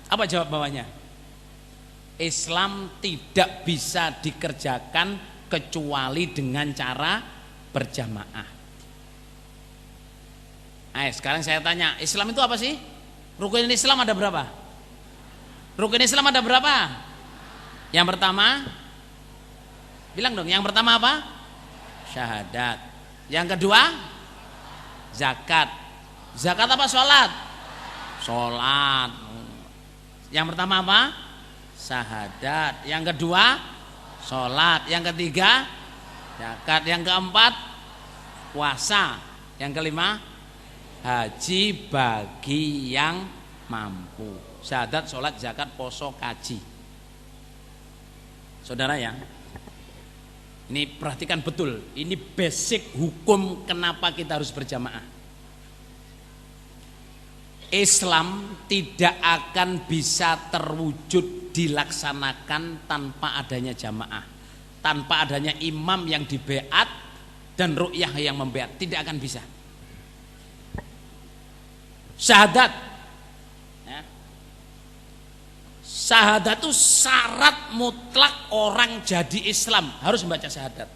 Apa jawab bawahnya? Islam tidak bisa dikerjakan kecuali dengan cara berjamaah. Nah, sekarang saya tanya, Islam itu apa sih? Rukun Islam ada berapa? Rukun Islam ada berapa? Yang pertama, bilang dong, yang pertama apa? Syahadat. Yang kedua, zakat. Zakat apa? Sholat. Sholat. Yang pertama apa? Syahadat. Yang kedua, sholat. Yang ketiga, zakat. Yang keempat, puasa. Yang kelima, haji bagi yang mampu. Syahadat, sholat, zakat, poso, kaji. Saudara ya, ini perhatikan betul. Ini basic hukum kenapa kita harus berjamaah. Islam tidak akan bisa terwujud dilaksanakan tanpa adanya jamaah, tanpa adanya imam yang dibeat dan ru'yah yang membeat. Tidak akan bisa. Syahadat, ya. Syahadat itu syarat mutlak orang jadi Islam harus membaca syahadat.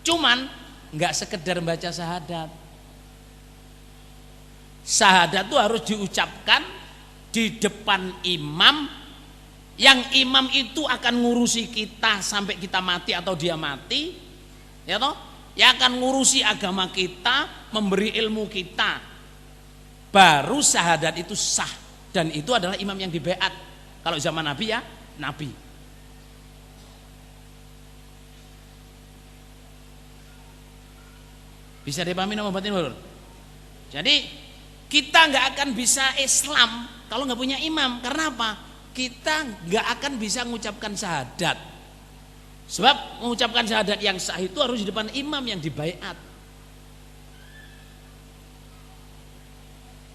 Cuman nggak sekedar membaca syahadat. Syahadat itu harus diucapkan di depan imam, yang imam itu akan ngurusi kita sampai kita mati atau dia mati, ya toh? Yang akan ngurusi agama kita, memberi ilmu kita. Baru syahadat itu sah, dan itu adalah imam yang dibeat. Kalau zaman Nabi ya Nabi. Bisa dipahami nama batin, Lur? Jadi kita nggak akan bisa Islam kalau nggak punya imam. Karena apa? Kita nggak akan bisa mengucapkan syahadat. Sebab mengucapkan syahadat yang sah itu harus di depan imam yang dibaiat.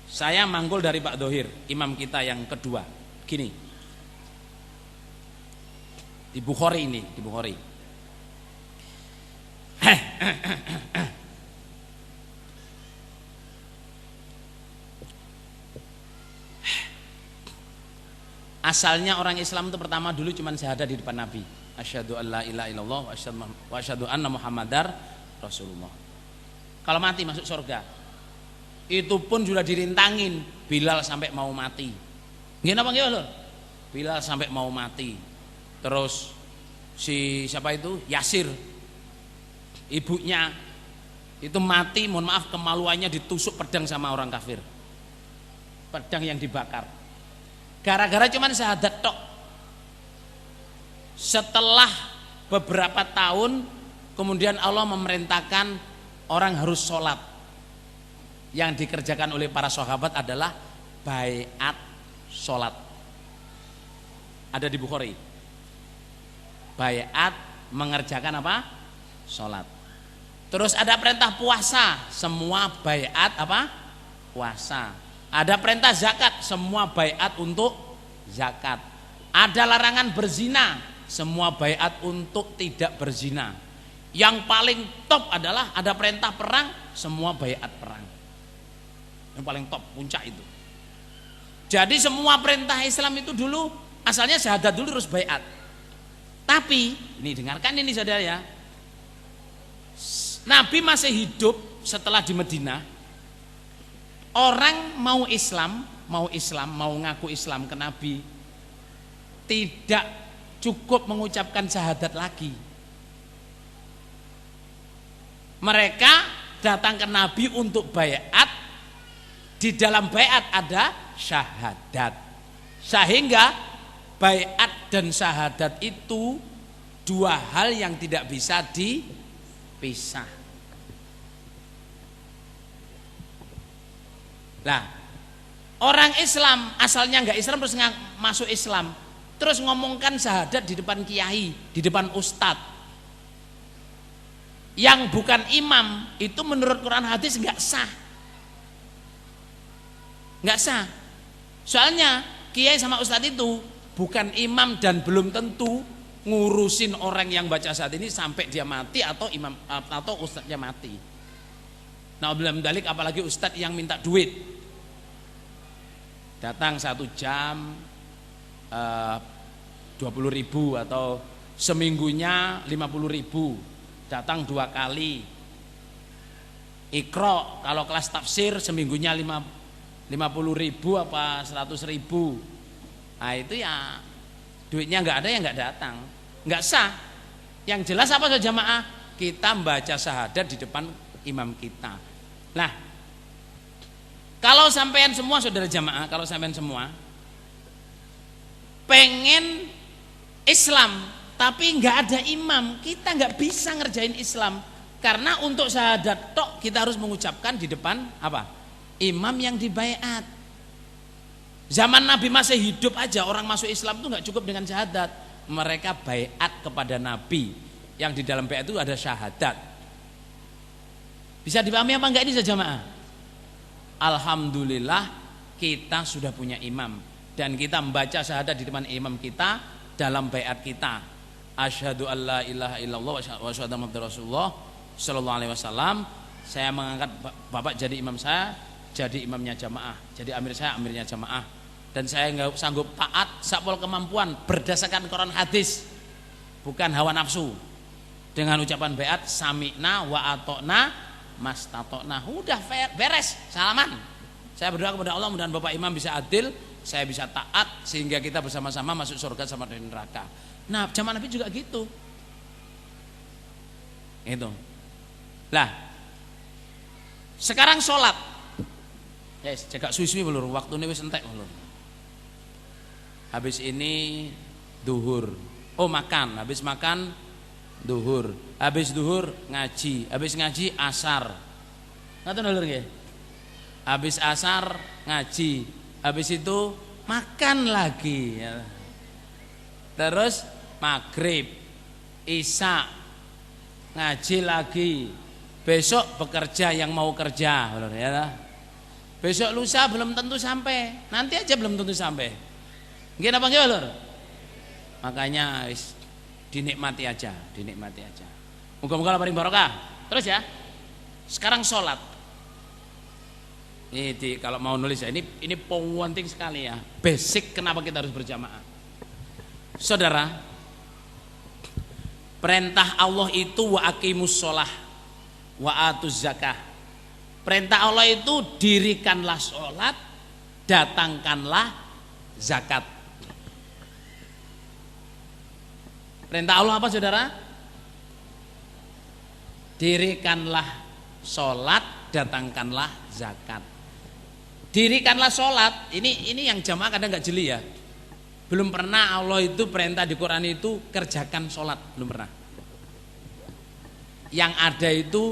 Saya manggul dari Pak Dohir, imam kita yang kedua. Gini, di Bukhari ini, di Bukhari. Asalnya orang Islam itu pertama dulu cuma syahadat di depan Nabi. Asyhadu an la ilaha illallah wa asyhadu anna Muhammadar Rasulullah. Kalau mati masuk surga. Itu pun sudah dirintangin Bilal sampai mau mati. Nggih napa nggih, Lur? Bilal sampai mau mati. Terus si siapa itu? Yasir. Ibunya itu mati, mohon maaf, kemaluannya ditusuk pedang sama orang kafir. Pedang yang dibakar. Gara-gara cuman syahadat tok. Setelah beberapa tahun kemudian Allah memerintahkan orang harus sholat. Yang dikerjakan oleh para sahabat adalah baiat sholat. Ada di Bukhari. Baiat mengerjakan apa? Sholat. Terus ada perintah puasa, semua baiat apa? Puasa. Ada perintah zakat, semua baiat untuk zakat. Ada larangan berzina, semua baiat untuk tidak berzina. Yang paling top adalah ada perintah perang, semua baiat perang. Yang paling top, puncak itu. Jadi semua perintah Islam itu dulu asalnya syahadat dulu terus baiat. Tapi, ini dengarkan ini saudara ya. Nabi masih hidup setelah di Madinah. Orang mau Islam, mau ngaku Islam ke Nabi, tidak cukup mengucapkan syahadat lagi. Mereka datang ke Nabi untuk baiat. Di dalam baiat ada syahadat. Sehingga baiat dan syahadat itu dua hal yang tidak bisa dipisah. Nah, orang Islam asalnya nggak Islam terus masuk Islam, terus ngomongkan syahadat di depan kiai, di depan ustadz yang bukan imam, itu menurut Quran hadis nggak sah, nggak sah. Soalnya kiai sama ustadz itu bukan imam dan belum tentu ngurusin orang yang baca syahadat ini sampai dia mati atau imam atau ustadznya mati. Nah, belum dalik apalagi ustadz yang minta duit. Datang 1 jam, 20.000 atau seminggunya 50.000, datang 2 kali. Iqra kalau kelas tafsir seminggunya 50.000 apa 100.000. Nah itu ya duitnya nggak ada ya nggak datang, nggak sah. Yang jelas apa saja jamaah, kita membaca syahadat di depan imam kita. Nah, kalau sampean semua saudara jamaah, kalau sampean semua pengen Islam tapi nggak ada imam, kita nggak bisa ngerjain Islam. Karena untuk syahadat tok kita harus mengucapkan di depan apa? Imam yang dibaiat. Zaman Nabi masih hidup aja orang masuk Islam itu nggak cukup dengan syahadat. Mereka baiat kepada Nabi. Yang di dalam baiat itu ada syahadat. Bisa dipahami apa enggak ini jamaah? Alhamdulillah kita sudah punya imam dan kita membaca syahadat di depan imam kita dalam baiat kita. Asyhadu alla ilaha illallah wa asyhadu anna muhammadar rasulullah sallallahu alaihi wasallam. Saya mengangkat Bapak jadi imam saya, jadi imamnya jamaah, jadi amir saya, amirnya jamaah. Dan saya nggak sanggup taat sapol kemampuan berdasarkan Quran hadis, bukan hawa nafsu. Dengan ucapan baiat sami'na wa ata'na mastata'na. Udah beres, salaman. Saya berdoa kepada Allah mudah-mudahan Bapak Imam bisa adil, saya bisa taat sehingga kita bersama-sama masuk surga sama dari neraka. Nah, zaman Nabi juga gitu. Itu. Lah. Sekarang sholat. Yes, jaga suwi-suwi lur, waktune wis entek lur. Habis ini duhur. Oh, makan, habis makan duhur. Habis duhur ngaji, habis ngaji asar. Ngoten lur nggih. Habis asar ngaji, habis itu makan lagi. Terus maghrib, isya, ngaji lagi. Besok bekerja yang mau kerja, ya. Besok lusa belum tentu sampai, nanti aja belum tentu sampai. Nggih napa nggih, Lur? Makanya dinikmati aja, dinikmati aja. Muga-muga paling barokah. Terus ya. Sekarang sholat. Ini kalau mau nulis ya, ini penting sekali ya. Basic kenapa kita harus berjamaah. Saudara, perintah Allah itu wa aqimus sholah wa atuz zakah. Perintah Allah itu dirikanlah sholat, datangkanlah zakat. Perintah Allah apa saudara? Dirikanlah sholat, datangkanlah zakat. Dirikanlah sholat, ini yang jamaah kadang nggak jeli ya. Belum pernah Allah itu perintah di Quran itu kerjakan sholat, belum pernah. Yang ada itu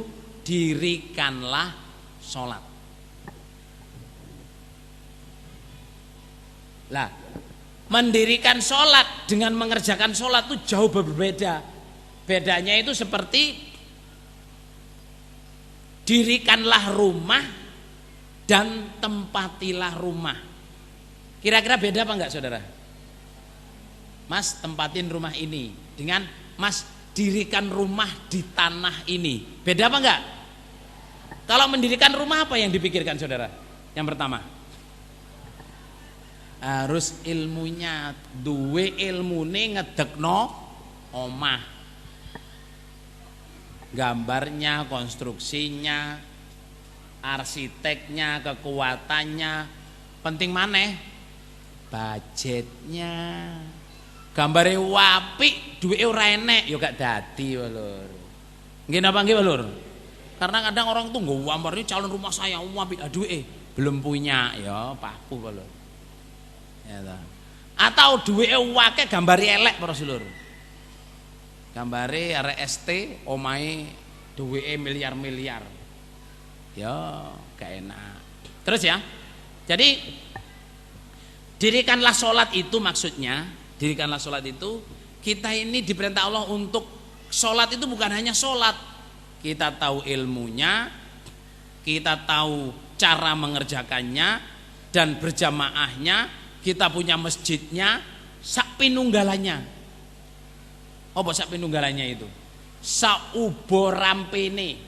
dirikanlah sholat. Lah, mendirikan sholat dengan mengerjakan sholat itu jauh berbeda. Bedanya itu seperti dirikanlah rumah dan tempatilah rumah. Kira-kira beda apa enggak saudara? Mas tempatin rumah ini dengan mas dirikan rumah di tanah ini. Beda apa enggak? Kalau mendirikan rumah apa yang dipikirkan saudara? Yang pertama, harus ilmunya, duwe ilmune ngedekno omah. Gambarnya, konstruksinya, arsiteknya, kekuatannya. Penting maneh budgetnya. Gambare wapi, duwe ora enek ya gak dadi lur. Nggih napa nggih lur? Karena kadang orang tuh nggo gambarnya calon rumah saya wapi, duwe belum punya ya papu lur. Ya ta. Atau duwe wake gambare elek para sedulur. Gambare arek ST omahe duweke miliar-miliar. Ya, gak enak. Terus ya. Jadi dirikanlah sholat itu maksudnya, dirikanlah sholat itu kita ini diperintah Allah untuk sholat itu bukan hanya sholat. Kita tahu ilmunya, kita tahu cara mengerjakannya dan berjamaahnya, kita punya masjidnya, sak pinunggalannya. Apa sak pinunggalannya itu? Saubo rampene.